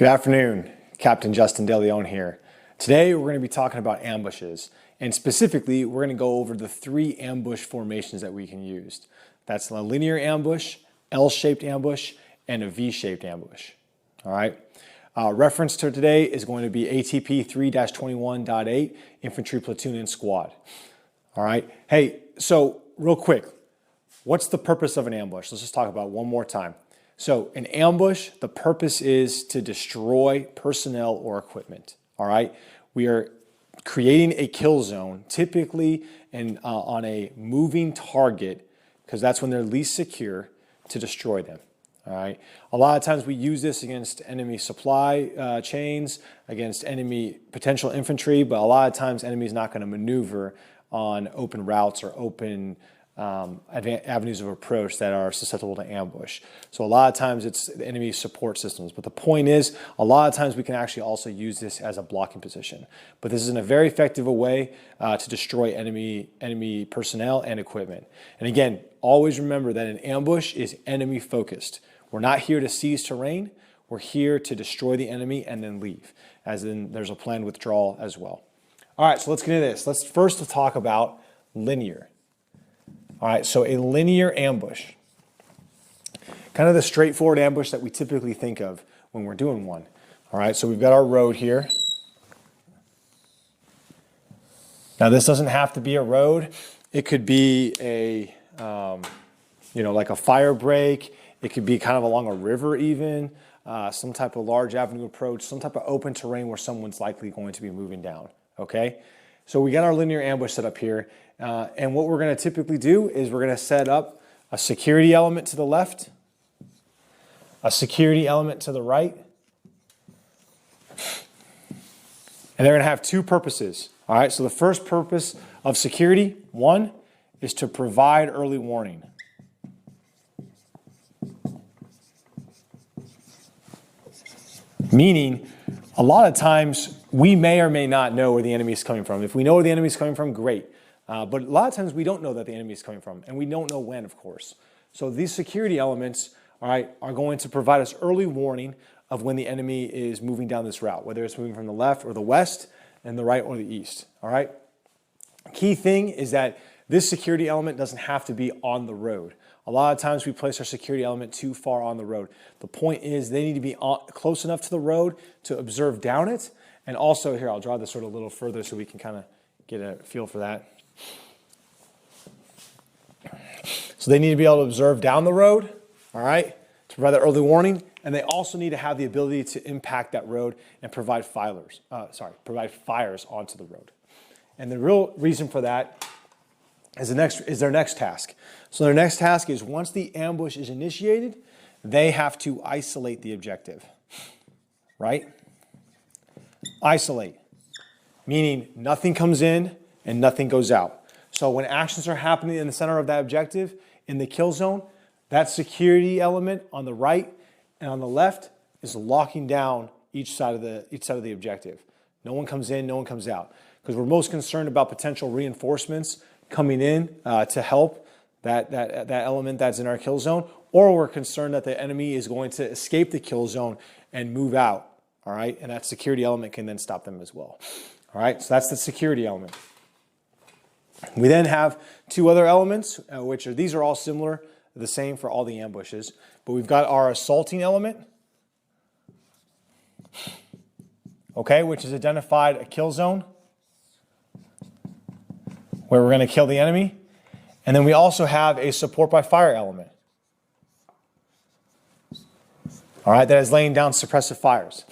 Good afternoon, Captain Justin DeLeon here. Today we're going to be talking about ambushes, and specifically we're going to go over the three ambush formations that we can use. That's a linear ambush, L-shaped ambush, and a V-shaped ambush. All right. Reference to today is going to be ATP 3-21.8, Infantry Platoon and Squad. All right. Hey, so real quick, what's the purpose of an ambush? Let's just talk about it one more time. So an ambush, the purpose is to destroy personnel or equipment. All right. We are creating a kill zone, typically on a moving target, because that's when they're least secure, to destroy them. All right. A lot of times we use this against enemy supply chains, against enemy potential infantry, but a lot of times enemy's not going to maneuver on open routes or open avenues of approach that are susceptible to ambush. So a lot of times it's the enemy support systems. But the point is, a lot of times we can actually also use this as a blocking position. But this is in a very effective way to destroy enemy personnel and equipment. And again, always remember that an ambush is enemy focused. We're not here to seize terrain. We're here to destroy the enemy and then leave, as in there's a planned withdrawal as well. All right, so let's get into this. Let's first talk about linear. All right, so a linear ambush, kind of the straightforward ambush that we typically think of when we're doing one. All right, so we've got our road here. Now this doesn't have to be a road. It could be a, like a fire break. It could be kind of along a river even, some type of large avenue approach, some type of open terrain where someone's likely going to be moving down, okay? So we got our linear ambush set up here. And what we're going to typically do is we're going to set up a security element to the left, a security element to the right. And they're going to have two purposes. All right, so the first purpose of security, one, is to provide early warning. Meaning, a lot of times we may or may not know where the enemy is coming from. If we know where the enemy is coming from, great. But a lot of times we don't know that the enemy is coming from, and we don't know when, of course. So these security elements, all right, are going to provide us early warning of when the enemy is moving down this route, whether it's moving from the left or the west, and the right or the east. All right. Key thing is that this security element doesn't have to be on the road. A lot of times we place our security element too far on the road. The point is they need to be close enough to the road to observe down it. And also here, I'll draw this sort of a little further so we can kind of get a feel for that. So they need to be able to observe down the road, all right, to provide that early warning. And they also need to have the ability to impact that road and provide fires onto the road. And the real reason for that is their next task. So their next task is once the ambush is initiated, they have to isolate the objective, right? Isolate, meaning nothing comes in and nothing goes out. So when actions are happening in the center of that objective, in the kill zone, that security element on the right and on the left is locking down each side of the objective. No one comes in, no one comes out, because we're most concerned about potential reinforcements coming in to help that element that's in our kill zone, or we're concerned that the enemy is going to escape the kill zone and move out. All right, and that security element can then stop them as well. All right, so that's the security element. We then have two other elements, these are all similar, the same for all the ambushes. But we've got our assaulting element, okay, which has identified a kill zone where we're going to kill the enemy. And then we also have a support by fire element, all right, that is laying down suppressive fires,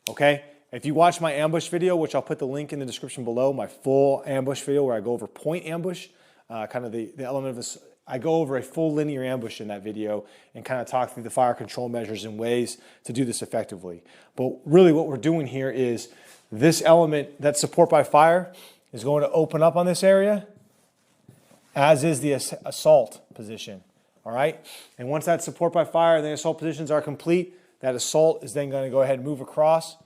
okay? If you watch my ambush video, which I'll put the link in the description below, my full ambush video where I go over point ambush, kind of the element of this, I go over a full linear ambush in that video and kind of talk through the fire control measures and ways to do this effectively. But really what we're doing here is this element, that support by fire, is going to open up on this area, as is the assault position, all right? And once that support by fire and the assault positions are complete, that assault is then going to go ahead and move across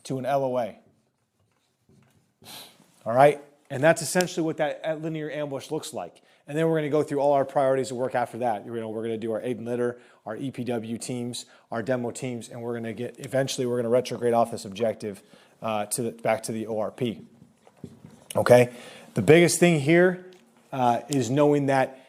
to an LOA. All right? And that's essentially what that linear ambush looks like. And then we're going to go through all our priorities of work after that. We're going to do our aid and litter, our EPW teams, our demo teams, and we're going to eventually we're going to retrograde off this objective back to the ORP. Okay? The biggest thing here is knowing that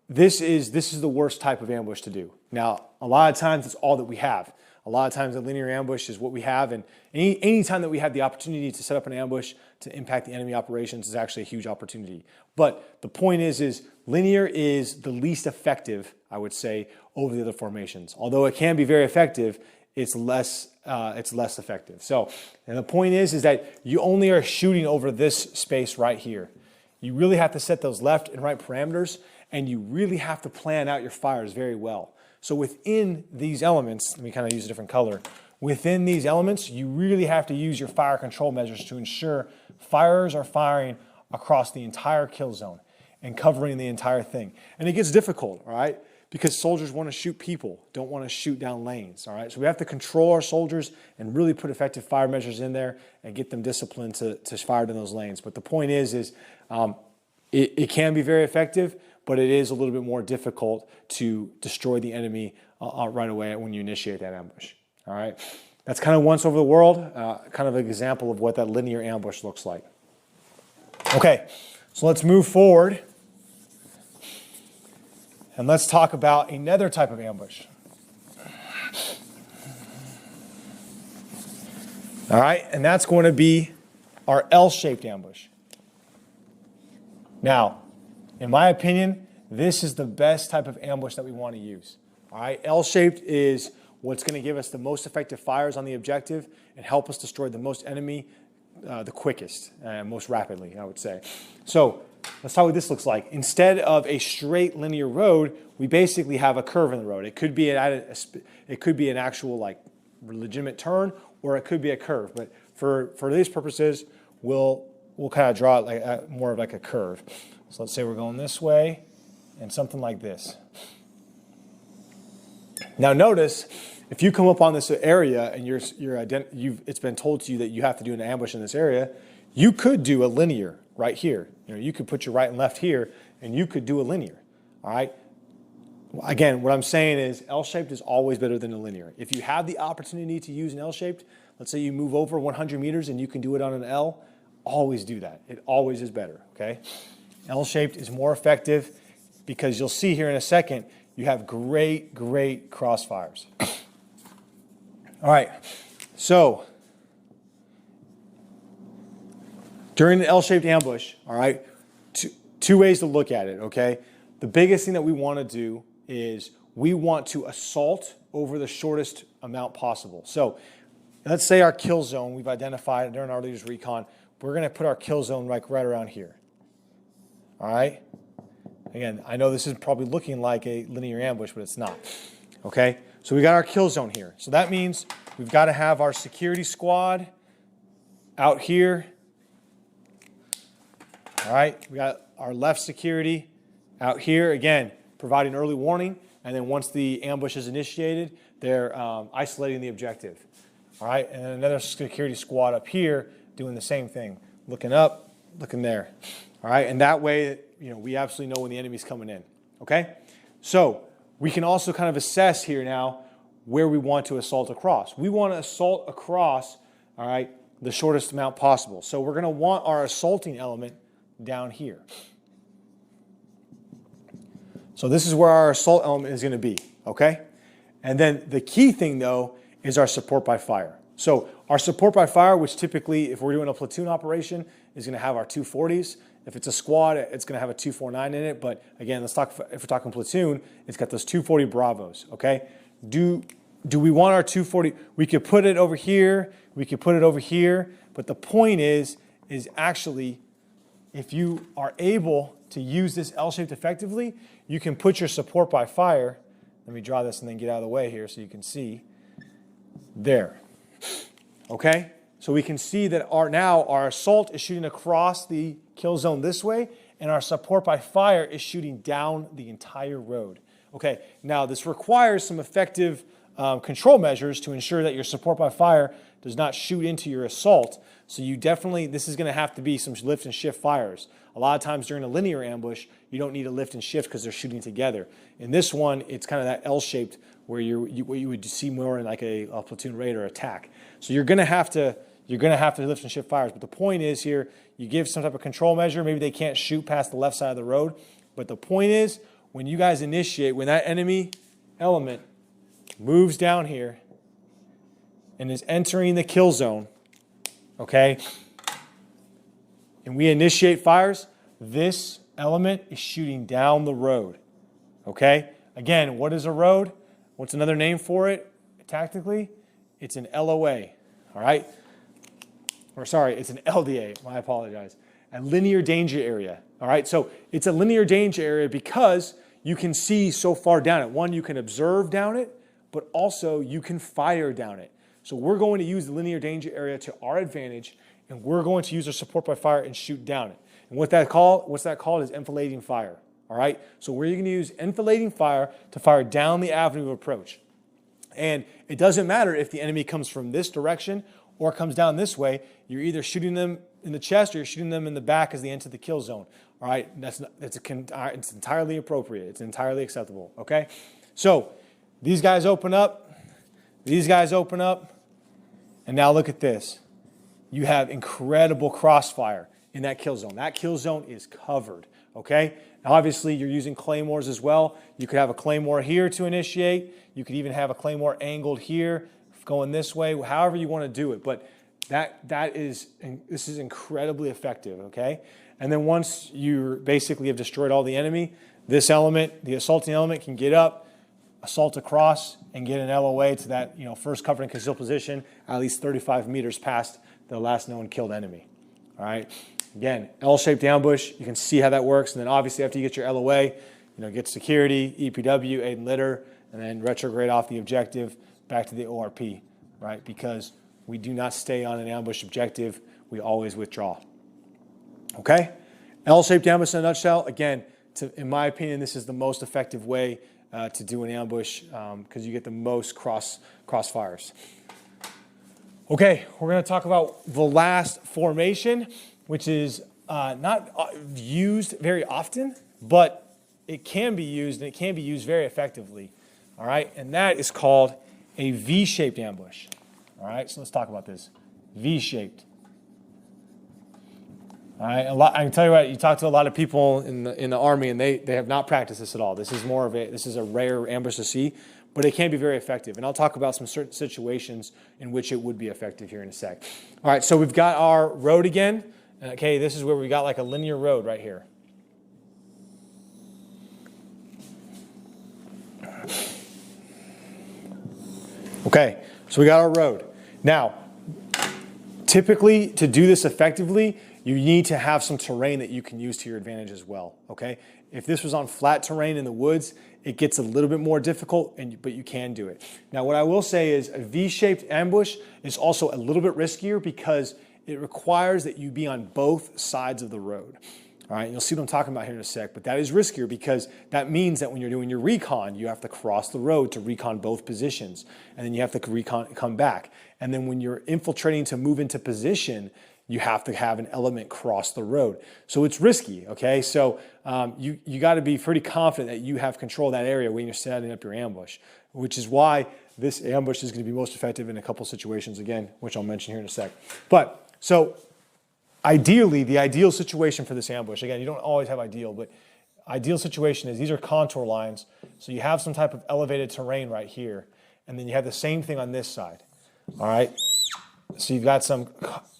this is the worst type of ambush to do. Now, a lot of times it's all that we have. A lot of times a linear ambush is what we have, and any time that we have the opportunity to set up an ambush to impact the enemy operations is actually a huge opportunity. But the point is linear is the least effective, I would say, over the other formations. Although it can be very effective, it's less effective. So, and the point is that you only are shooting over this space right here. You really have to set those left and right parameters, and you really have to plan out your fires very well. So within these elements, let me kind of use a different color. Within these elements, you really have to use your fire control measures to ensure firers are firing across the entire kill zone and covering the entire thing. And it gets difficult, all right? Because soldiers want to shoot people, don't want to shoot down lanes, all right? So we have to control our soldiers and really put effective fire measures in there and get them disciplined to fire in those lanes. But the point is it can be very effective, but it is a little bit more difficult to destroy the enemy right away when you initiate that ambush. All right, that's kind of once over the world, kind of an example of what that linear ambush looks like. Okay, so let's move forward and let's talk about another type of ambush. All right, and that's going to be our L-shaped ambush. Now, in my opinion, this is the best type of ambush that we want to use. All right, L-shaped is what's going to give us the most effective fires on the objective and help us destroy the most enemy the quickest and most rapidly, I would say. So let's talk what this looks like. Instead of a straight linear road, we basically have a curve in the road. It could be an actual like legitimate turn, or it could be a curve. But for these purposes, we'll kind of draw it like more of like a curve. So let's say we're going this way and something like this. Now notice, if you come up on this area and it's been told to you that you have to do an ambush in this area, you could do a linear right here. You could put your right and left here and you could do a linear, all right? Again, what I'm saying is L-shaped is always better than a linear. If you have the opportunity to use an L-shaped, let's say you move over 100 meters and you can do it on an L, always do that. It always is better, okay? L-shaped is more effective because you'll see here in a second, you have great crossfires. All right, so during the L-shaped ambush, all right, two ways to look at it, okay? The biggest thing that we want to do is we want to assault over the shortest amount possible. So let's say our kill zone we've identified during our leaders recon, we're going to put our kill zone like right around here. All right? Again, I know this is probably looking like a linear ambush, but it's not. Okay? So we got our kill zone here. So that means we've got to have our security squad out here. All right? We got our left security out here. Again, providing early warning. And then once the ambush is initiated, they're isolating the objective. All right? And then another security squad up here doing the same thing. Looking up, looking there. All right? And that way, we absolutely know when the enemy's coming in. Okay? So we can also kind of assess here now where we want to assault across. We want to assault across, all right, the shortest amount possible. So we're going to want our assaulting element down here. So this is where our assault element is going to be, okay? And then the key thing, though, is our support by fire. So our support by fire, which typically, if we're doing a platoon operation, is going to have our 240s. If it's a squad, it's going to have a 249 in it. But again, if we're talking platoon, it's got those 240 Bravos, okay? Do we want our 240? We could put it over here. We could put it over here. But the point is actually, if you are able to use this L-shaped effectively, you can put your support by fire. Let me draw this and then get out of the way here so you can see. There. Okay? So we can see that our assault is shooting across the kill zone this way, and our support by fire is shooting down the entire road. Okay, now this requires some effective control measures to ensure that your support by fire does not shoot into your assault. So you definitely, this is going to have to be some lift and shift fires. A lot of times during a linear ambush, you don't need a lift and shift because they're shooting together. In this one, it's kind of that L-shaped where what you would see more in like a platoon raid or attack. So you're going to have to lift and shift fires. But the point is here, you give some type of control measure. Maybe they can't shoot past the left side of the road. But the point is, when you guys initiate, when that enemy element moves down here and is entering the kill zone, okay, and we initiate fires, this element is shooting down the road, okay? Again, what is a road? What's another name for it tactically? It's an LOA, all right? Or sorry, it's an LDA, I apologize. A linear danger area, all right? So it's a linear danger area because you can see so far down it. One, you can observe down it, but also you can fire down it. So we're going to use the linear danger area to our advantage, and we're going to use our support by fire and shoot down it. And what's that called is enfilading fire, all right? So we're going to use enfilading fire to fire down the avenue of approach. And it doesn't matter if the enemy comes from this direction or comes down this way. You're either shooting them in the chest or you're shooting them in the back as they enter the kill zone, all right? It's entirely appropriate. It's entirely acceptable, okay? So these guys open up. These guys open up. And now look at this. You have incredible crossfire in that kill zone. That kill zone is covered, okay? Now, obviously, you're using claymores as well. You could have a claymore here to initiate. You could even have a claymore angled here, going this way, however you want to do it. But this is incredibly effective, okay? And then once you basically have destroyed all the enemy, this element, the assaulting element, can get up, assault across, and get an LOA to that first cover and conceal position at least 35 meters past the last known killed enemy. All right. Again, L-shaped ambush. You can see how that works. And then obviously after you get your LOA, get security, EPW, aid and litter, and then retrograde off the objective back to the ORP, right? Because we do not stay on an ambush objective. We always withdraw. Okay? L-shaped ambush in a nutshell. Again, in my opinion, this is the most effective way to do an ambush because you get the most crossfires. Okay, we're going to talk about the last formation, which is not used very often, but it can be used, and it can be used very effectively. All right, and that is called a V-shaped ambush. All right, so let's talk about this. V-shaped. All right, I can tell you what, you talk to a lot of people in the Army, and they have not practiced this at all. This is a rare ambush to see, but it can be very effective. And I'll talk about some certain situations in which it would be effective here in a sec. All right, so we've got our road again. Okay, this is where we got like a linear road right here. Okay, so we got our road. Now, typically to do this effectively, you need to have some terrain that you can use to your advantage as well, okay? If this was on flat terrain in the woods, it gets a little bit more difficult, but you can do it. Now, what I will say is a V-shaped ambush is also a little bit riskier because it requires that you be on both sides of the road. All right, you'll see what I'm talking about here in a sec, but that is riskier because that means that when you're doing your recon, you have to cross the road to recon both positions, and then you have to come back. And then when you're infiltrating to move into position, you have to have an element cross the road. So it's risky, okay? So you got to be pretty confident that you have control of that area when you're setting up your ambush, which is why this ambush is going to be most effective in a couple situations, again, which I'll mention here in a sec. But so ideally, the ideal situation for this ambush, again, you don't always have ideal, but ideal situation is these are contour lines. So you have some type of elevated terrain right here, and then you have the same thing on this side, all right? So you've got some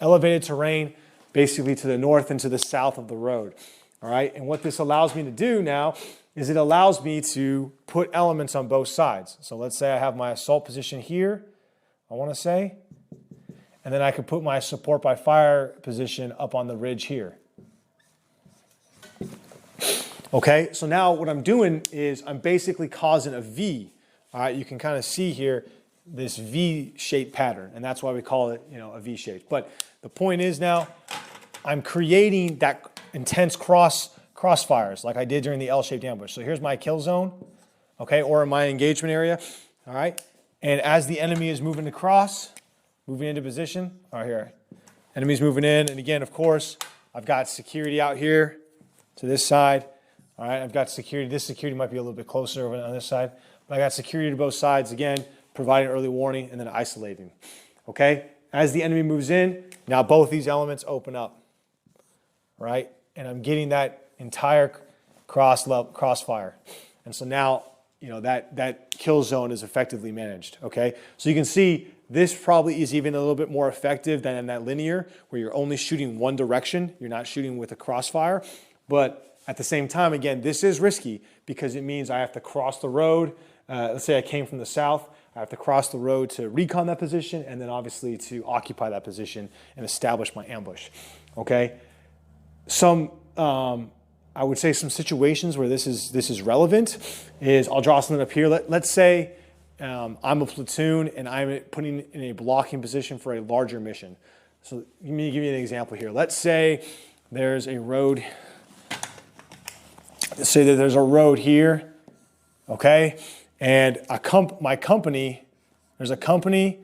elevated terrain basically to the north and to the south of the road, all right? And what this allows me to do now is it allows me to put elements on both sides. So let's say I have my assault position here, I want to say, and then I could put my support by fire position up on the ridge here. Okay, so now what I'm doing is I'm basically causing a V. All right, you can kind of see here this V-shaped pattern, and that's why we call it, a V-shape. But the point is now I'm creating that intense crossfires like I did during the L-shaped ambush. So here's my kill zone, okay, or my engagement area, all right? And as the enemy is moving across, moving into position, right here, enemy's moving in. And again, of course, I've got security out here to this side. All right, I've got security. This security might be a little bit closer over on this side. But I got security to both sides, again, providing early warning and then isolating. Okay, as the enemy moves in, now both these elements open up. Right, and I'm getting that entire crossfire. And so now, you know, that kill zone is effectively managed, okay? So you can see this probably is even a little bit more effective than in that linear where you're only shooting one direction. You're not shooting with a crossfire. But at the same time, again, this is risky because it means I have to cross the road. Let's say I came from the south. I have to cross the road to recon that position and then obviously to occupy that position and establish my ambush, okay? I would say some situations where this is relevant is I'll draw something up here. Let's say I'm a platoon and I'm putting in a blocking position for a larger mission. So let me give you an example here. Let's say there's a road. Let's say that there's a road here, okay, and there's a company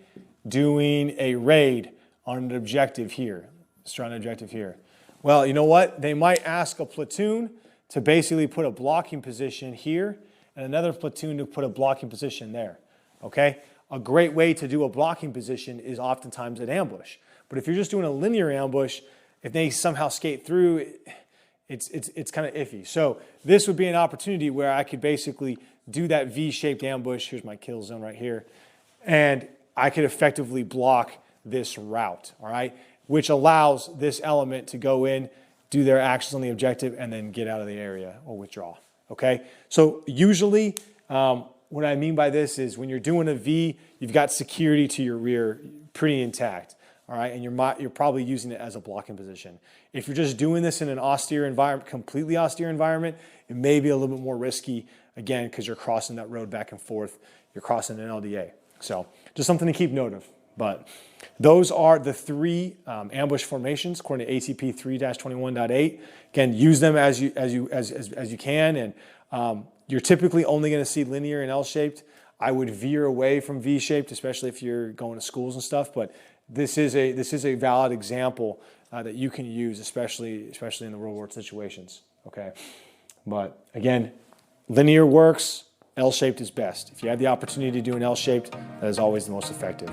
doing a raid on an objective here. Let's try an objective here. Well, you know what? They might ask a platoon to basically put a blocking position here and another platoon to put a blocking position there, okay? A great way to do a blocking position is oftentimes an ambush. But if you're just doing a linear ambush, if they somehow skate through, it's kind of iffy. So this would be an opportunity where I could basically do that V-shaped ambush. Here's my kill zone right here. And I could effectively block this route, all right? Which allows this element to go in, do their actions on the objective, and then get out of the area or withdraw, okay? So usually, what I mean by this is when you're doing a V, you've got security to your rear pretty intact, all right? And you're probably using it as a blocking position. If you're just doing this in an austere environment, completely austere environment, it may be a little bit more risky, again, because you're crossing that road back and forth. You're crossing an LDA. So just something to keep note of. But those are the three ambush formations according to ATP 3-21.8. Again, use them as you can, and you're typically only going to see linear and L-shaped. I would veer away from V-shaped, especially if you're going to schools and stuff. But this is a valid example that you can use, especially in the real world situations. Okay, but again, linear works. L-shaped is best. If you have the opportunity to do an L-shaped, that is always the most effective.